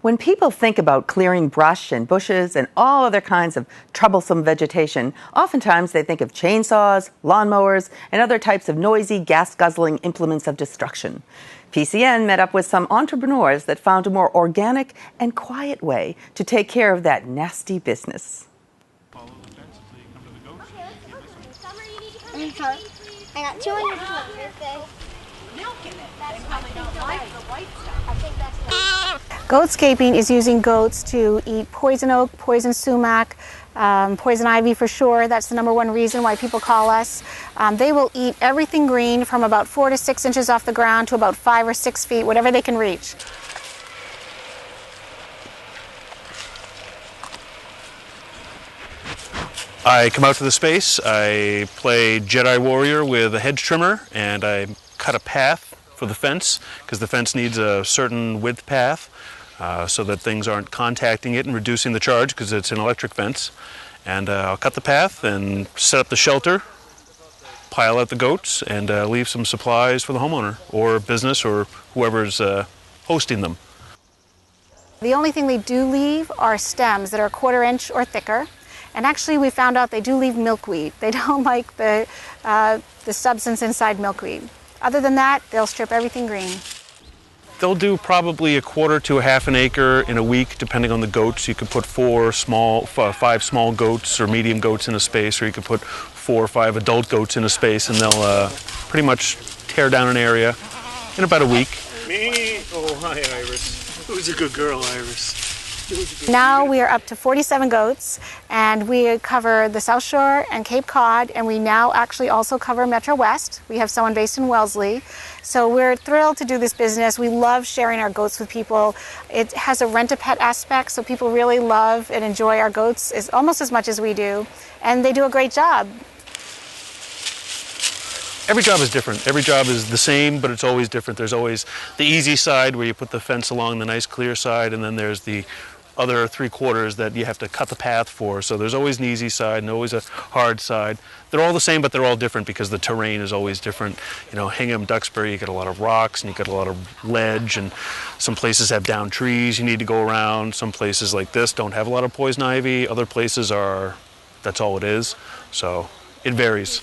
When people think about clearing brush and bushes and all other kinds of troublesome vegetation, oftentimes they think of chainsaws, lawnmowers, and other types of noisy, gas-guzzling implements of destruction. PCN met up with some entrepreneurs that found a more organic and quiet way to take care of that nasty business. I got 200 for my birthday. Milk in it. They probably don't like the white stuff. I think that's Goatscaping is using goats to eat poison oak, poison sumac, poison ivy for sure. That's the #1 reason why people call us. They will eat everything green from about 4 to 6 inches off the ground to about 5 or 6 feet, whatever they can reach. I come out to the space, I play Jedi Warrior with a hedge trimmer, and I cut a path for the fence, because the fence needs a certain width path so that things aren't contacting it and reducing the charge, because it's an electric fence. And I'll cut the path and set up the shelter, pile out the goats, and leave some supplies for the homeowner or business or whoever's hosting them. The only thing they do leave are stems that are 1/4 inch or thicker. And actually we found out they do leave milkweed. They don't like the substance inside milkweed. Other than that, they'll strip everything green. They'll do probably 1/4 to 1/2 an acre in a week, depending on the goats. You could put 5 small goats or medium goats in a space, or you could put 4 or 5 adult goats in a space, and they'll pretty much tear down an area in about a week. Me? Oh, hi, Iris. Who's a good girl, Iris? Now we are up to 47 goats, and we cover the South Shore and Cape Cod, and we now actually also cover Metro West. We have someone based in Wellesley. So we're thrilled to do this business. We love sharing our goats with people. It has a rent-a-pet aspect, so people really love and enjoy our goats almost as much as we do, and they do a great job. Every job is different. Every job is the same, but it's always different. There's always the easy side where you put the fence along the nice clear side, and then there's the other 3/4 that you have to cut the path for. So there's always an easy side and always a hard side. They're all the same, but they're all different because the terrain is always different. You know, Hingham, Duxbury, you get a lot of rocks and you get a lot of ledge, and some places have down trees you need to go around. Some places like this don't have a lot of poison ivy. Other places are, that's all it is. So it varies.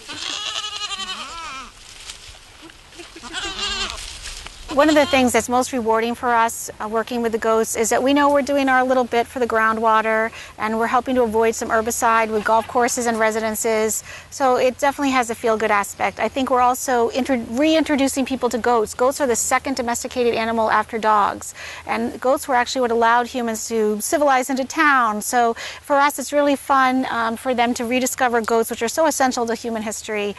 One of the things that's most rewarding for us working with the goats is that we know we're doing our little bit for the groundwater, and we're helping to avoid some herbicide with golf courses and residences. So it definitely has a feel-good aspect. I think we're also reintroducing people to goats. Goats are the second domesticated animal after dogs, and goats were actually what allowed humans to civilize into town. So for us it's really fun for them to rediscover goats, which are so essential to human history.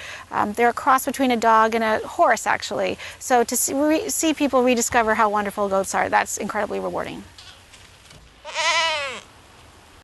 They're a cross between a dog and a horse, actually. So to see people rediscover how wonderful goats are, that's incredibly rewarding.